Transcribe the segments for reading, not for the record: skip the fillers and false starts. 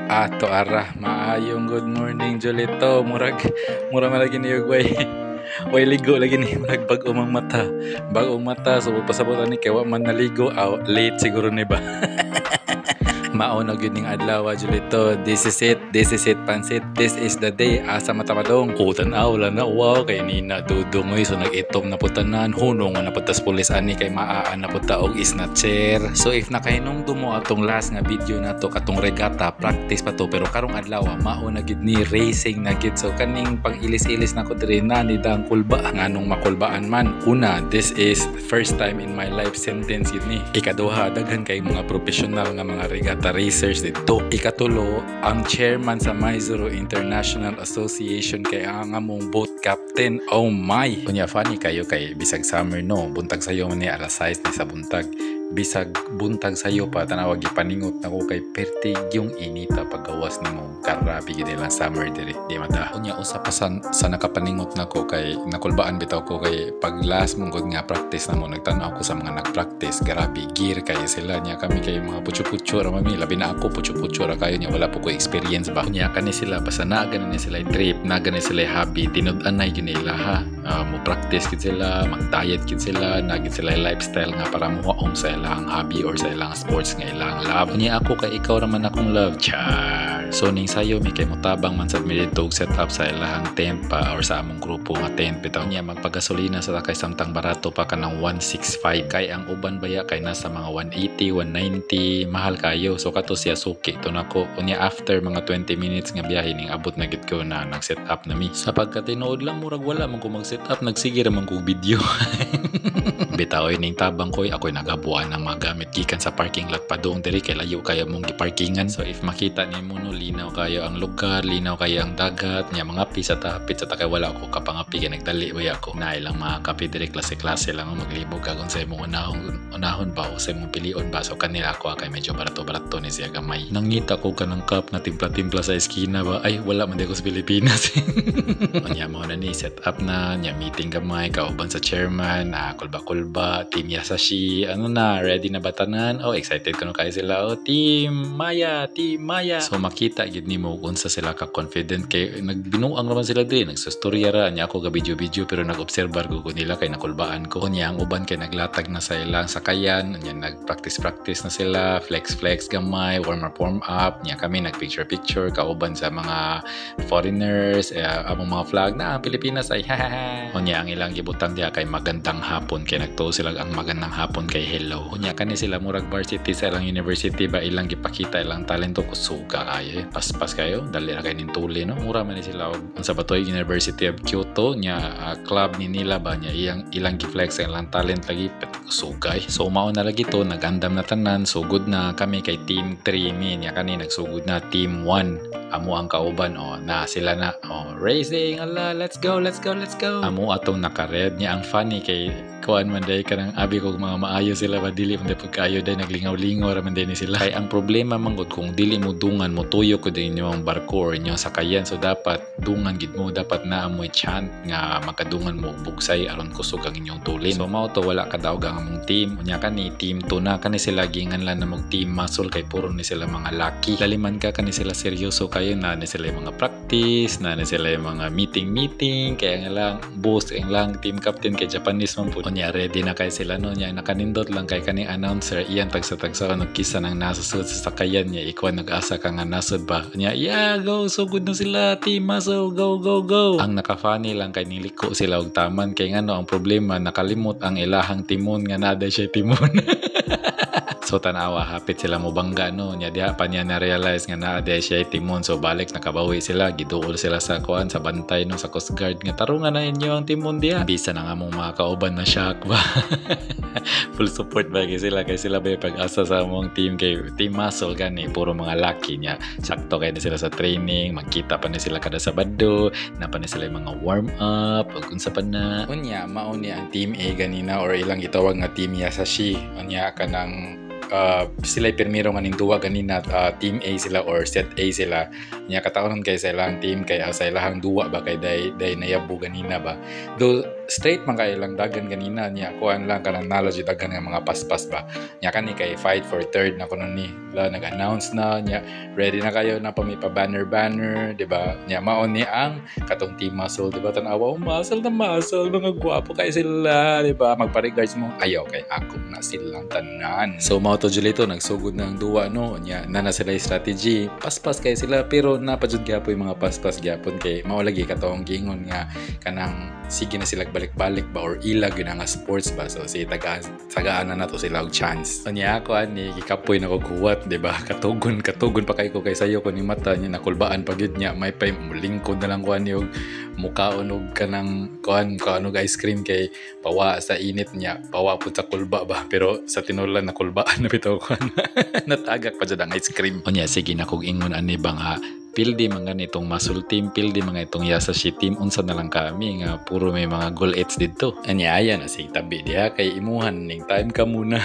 Ato ara, maayong good morning Jolito. Mura malagi ni way. Way ligo lagi ni murag bag-umang mata. Bagong mata so pasabot ni kay wa man naligo late siguro ni ba. Mao na gyud ning adlaw Jolito. This is it pansit. This is the day asa matamadong. Tan-aw la na wow kay ni na dudungoy so nag-itom na putanan hunong na putas pulis ani kay maaan na puta og snatcher. So if nakahinom dumo atong last nga video na to katong regata practice pa to pero karong adlaw mao na gyud ni racing na gyud so kaning pag-ilis-ilis na ko diri na ni dang kulba nganong makulbaan man. Una, this is first time in my life sentence yun ni. Ikaduha, daghan kay mga professional nga mga regata racers dito. Ikatulo, ang chairman sa Maizuru International Association kay ang among boat captain. Oh my! Kunya funny kayo kay bisag summer no, buntag sayo man ni alas 6 ni sa buntag. Bisag buntag sayo pa tanawag ipaningot nako kay pertig yung inita paggawas nimo karabi gid lang summer diri di mata. Kunya usa pa sa nakapaningot nako kay nakulbaan bitaw ko kay pag last mong nga practice namo nagtan-aw ko sa mga nagpractice grabe gear kay sila niya kami kay mga putyo-putyo ra mami labi na ako putyo-putyo ra kayo niya wala po ko experience ba. Kunya kani sila basta na ganan ni sila trip na ganan sila hobby tinud-anay gyud nila ha. Mo practice gid sila mag-diet gid sila na gid sila lifestyle nga para mo sa ilang hobby or sa ilang sports nga ilang love. Kunya ako kay ikaw raman akong love char. So ning sayo mi kay mutabang man sad mi dito set up sa ilang tent pa or sa among grupo nga tent bitaw niya magpagasolina sa kay samtang barato pa kanang 165 kay ang uban baya kay nasa mga 180 190 mahal kayo so kato siya suki to nako. Kunya after mga 20 minutes nga biyahe ning abot na gid ko na nag set up na mi sa pagkatinuod lang murag wala man ko mag set up nagsige ra man ko video. Bitaw ning tabang koy ako'y nagabuan ng mga gamit gikan sa parking lot pa doon diri kay layo kaya mong giparkingan. So if makita nimo no linaw kayo ang lugar, linaw kayo ang dagat, nya mga pisa ta kay wala ko kapangapi kay nagdali baya ko. Na ilang mga kape diri klase-klase lang maglibog kagon sa imong unahon ba o sa imong pilion ba. So kanila ako kay medyo barato ni siya gamay. Nangita ko kanang cup na timpla-timpla sa eskina ba ay wala man di ko sa Pilipinas. Nya mo na ni set up na nya meeting gamay kauban sa chairman kulba team Yasashi ano na ready na batanan excited ko kayo sila team Maya so makita gid nimo kung sa sila ka confident kay nagbinuang naman sila diri nagsustorya ra nya ako ga video pero nag-obserbar ko nila kay nakulbaan ko nya ang uban kay naglatag na sa ilang sakayan nya nagpractice na sila flex gamay warm up nya kami nagpicture kauban sa mga foreigners among mga flag na Pilipinas ay nya ang ilang gibutang diha kay magandang hapon kay nagtuo sila ang magandang hapon kay hello. Kunya kani sila murag varsity sa ilang university ba ilang gipakita ilang talento ko suga kayo paspas kayo dali ra kay ning tuli no mura man sila og sa Batoy University of Kyoto nya club ni nila ba nya ilang giflex ilang talent lagi sugay. So mao na lagi to nagandam na tanan sugod na kami kay team 3 mi nya kani nagsugod na team 1 amo ang kauban na sila na racing ala let's go amo atong naka-red nya ang funny kay kuan man day kanang abi ko mga maayo sila ba dili man day pagkaayo day naglingaw-lingaw ra man day ni sila kay ang problema man gud kung dili mo dungan mo tuyo ko din yung barko or inyong sakayan so dapat dungan gid mo dapat naa mo chant nga makadungan mo bugsay aron kusog ang inyong tulin. So mao to wala kadaog ang among team unya kani team 2 na kani sila gingan lang na mag team muscle kay puro ni sila mga lucky laliman ka kani sila seryoso kayo na ni sila mga practice na ni sila mga meeting kaya nga lang boss ang lang team captain kay Japanese man po nya ready na kay sila no nya nakanindot lang kay kaning announcer iyan tagsa nagkisa nang nasasud sa sakayan niya ikaw nag-asa ka nga nasud ba nya go so good na sila team muscle go ang naka-funny lang kay niliko sila og taman kay ngano ang problema nakalimot ang ilahang timon nga nada siya timon. So tanawa hapit sila mo bangga no nya diha pa niya na realize nga naa siya timon so balik nakabawi sila giduol sila sa kuan sa bantay no sa Coast Guard nga tarungan na inyo ang timon diha bisa na nga mong mga kauban na shock ba. Full support ba sila kay sila ba pag-asa sa among team kay team muscle gani puro mga lucky nya sakto kay na sila sa training magkita pa ni sila kada Sabado na pa ni sila mga warm up ug unsa pa na unya mao ni ang team A ganina or ilang gitawag nga team Yasashi unya kanang sila pirmiro nga ning duwa ganina team A sila or set A sila nya kataonon kay sa ilang team kay sa ilang duwa ba kay day nayabo ganina ba do straight man kay lang dagan ganina niya kuan lang kanang knowledge dagan nga mga paspas ba nya kani kay fight for third na kuno ni la nag-announce na nya ready na kayo na pamipa banner di ba nya mao ni ang katong team muscle di ba tanawa muscle na muscle mga gwapo kay sila di ba magpa-regards mo ayaw kay ako na silang tanan so mao to Julito nagsugod ng duwa no nya na sila strategy paspas kay sila pero napadjud gyapon yung mga paspas gyapon kay mao lagi katong gingon nga kanang sige na sila balik-balik ba or ilag yun nga sports ba so si tagaan na nato sila og chance niya ako ani gikapoy na ko guwat di ba katugon pa kay ko kay sayo ko ni mata niya nakulbaan pagid niya may pay lingkod na lang ko ani og mukaon og kanang kuan og ice cream kay pawa sa init niya pawa pud sa kulba ba pero sa tinulan nakulbaan na bitaw ko natagak pa jud ang ice cream unya sige na kog ingon ani ba nga pildi mga nitong muscle team, pildi mga itong Yasashi team, unsa na lang kami nga puro may mga goal hits dito. Anyaya na si tabi diha kay imuhan ning time ka muna.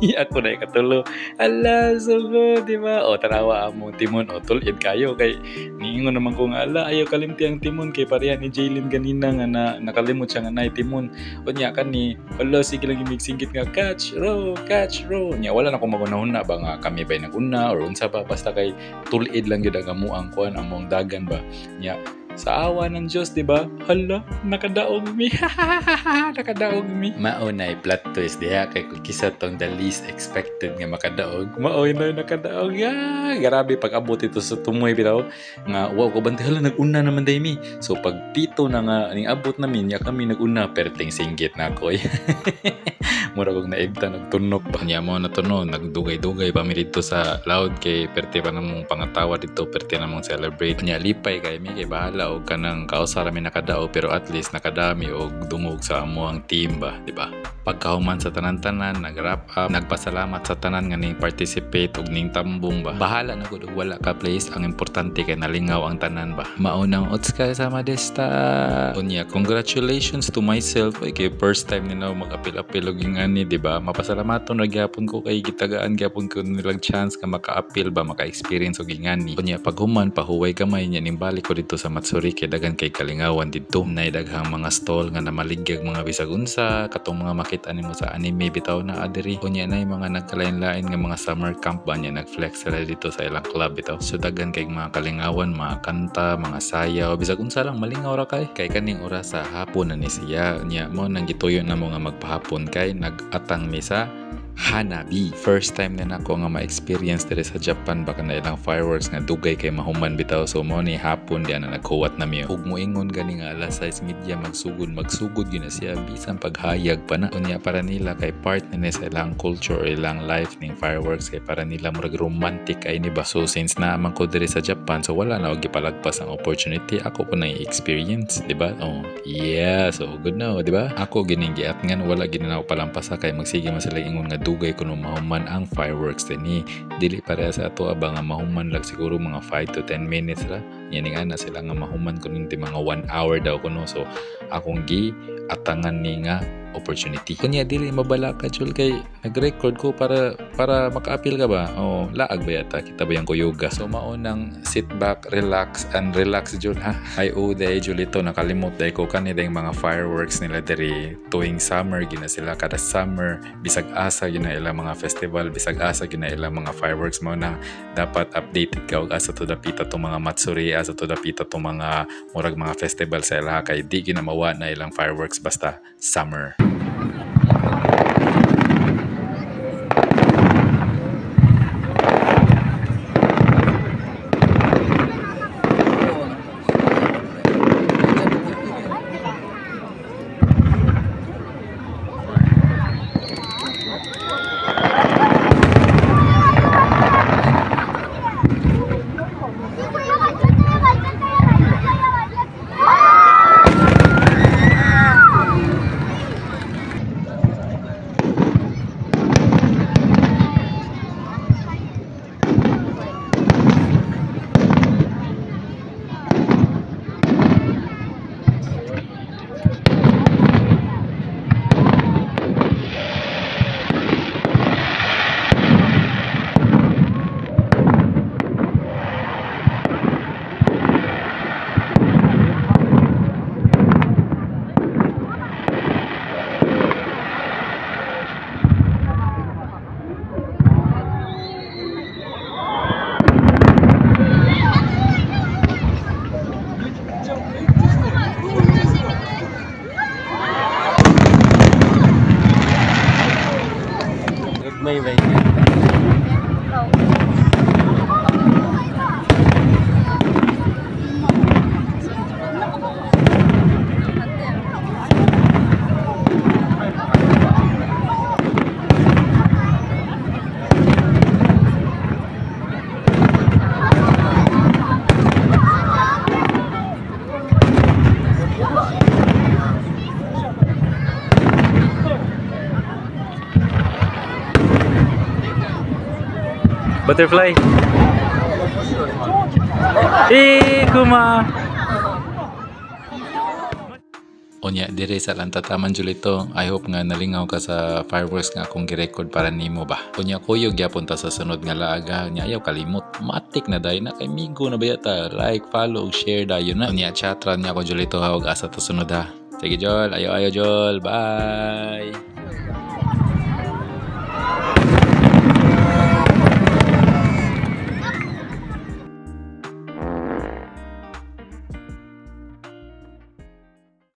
Ako na ikatulo. Ala, sugo, di ba? O tarawa among timon o tulid kayo kay niingon naman ko nga ala ayaw kalimti ang timon kay pareha ni Jaylin ganina nga nakalimot siya nga nay timon. Unya kani, ala sige lang imigsingkit nga catch row. Nya wala na ko magunahuna ba nga kami bay naguna or unsa pa basta kay tulid lang gyud ang ang kuan among dagan ba nya sa awa ng Diyos di ba hala nakadaog mi nakadaog mi mao na plot twist diha kay kung kisa tong the least expected nga makadaog mao na nakadaog grabe pag abot ito sa tumoy bitaw nga wow ko bante hala naguna naman day mi so pag pito na nga ning abot namin nya kami naguna perting singgit na ko mura kog naibta nagtunok ba nya mo na tuno nagdugay-dugay pa mi dito sa loud kay perte pa namong pangatawa dito perte namong celebrate nya lipay kay mi kay bahala og kanang kausara mi nakadao pero at least nakadami og dungog sa amuang team ba di ba pagkahuman sa tanan-tanan nag-wrap up nagpasalamat sa tanan nga ning participate og ning tambong ba bahala na gud wala ka place ang importante kay nalingaw ang tanan ba maunang ots kay sa Madesta unya congratulations to myself kay first time nila mag-apil-apil og ani di ba mapasalamaton ra gyapon ko kay gitagaan gyapon ko nilang chance ka maka-appeal ba maka-experience og ingani unya paghuman pahuway gamay nya ning balik ko dito sa Matsuri kay dagan kay kalingawan didto nay daghang mga stall nga namaligyag mga bisag unsa katong mga makita nimo sa anime bitaw na adiri unya nay mga nagkalain-lain nga mga summer camp ba nya nagflex sila dito sa ilang club bitaw so dagan kay mga kalingawan mga kanta mga sayaw bisag unsa lang malingaw ra kay kaning oras sa hapon na ni siya nya mo nang gituyo na mo nga magpahapon kay nag-atang mi sa Hanabi. First time na nako nga ma-experience diri sa Japan baka na ilang fireworks nga dugay kay mahuman bitaw so mo ni hapon diyan na nagkuwat na mi ug moingon gani nga alas 6 media magsugod gyud na siya bisan paghayag pa na unya para nila kay part na sa ilang culture or ilang life ning fireworks kay para nila murag romantic ay ni ba so since na man ko diri sa Japan so wala na og gipalagpas ang opportunity ako ko na experience di ba oh yeah so good na di ba ako gining giatngan wala ginanaw palampasa kay magsige man sila ingon nga dugay kuno mahuman ang fireworks ni dili pareha sa ato abang nga mahuman lang siguro mga 5 to 10 minutes ra yaning ana sila nga mahuman kuno di mga 1 hour daw kuno so akong gi atangan ni nga opportunity kunya dili mabala ka Jul kay nag-record ko para maka-appeal ka ba oh laag ba yata kita ba yang ko yoga so maunang sit back relax Jul ha ay day Julito nakalimot day ko kanila yung mga fireworks nila diri tuwing summer gina sila kada summer bisag asa gina ilang mga festival bisag asa gina ilang mga fireworks mo na dapat updated ka og asa to dapita to mga Matsuri asa to dapita to mga murag mga festival sa ilaha kay di ginamawa na ilang fireworks basta summer. Butterfly. Kuma. Unya dire sa lantataman Julito. I hope nga nalingaw ka sa fireworks nga akong gi-record para nimo ba. Unya kuyog gyapon ta sa sunod nga laaga. Unya ayaw kalimot. Matik na dai na kay migo na bayata. Like, follow, share dayon na. Unya chatran niya ako Julito ha og asa ta sunod ha. Sige Jol, ayo Jol. Bye.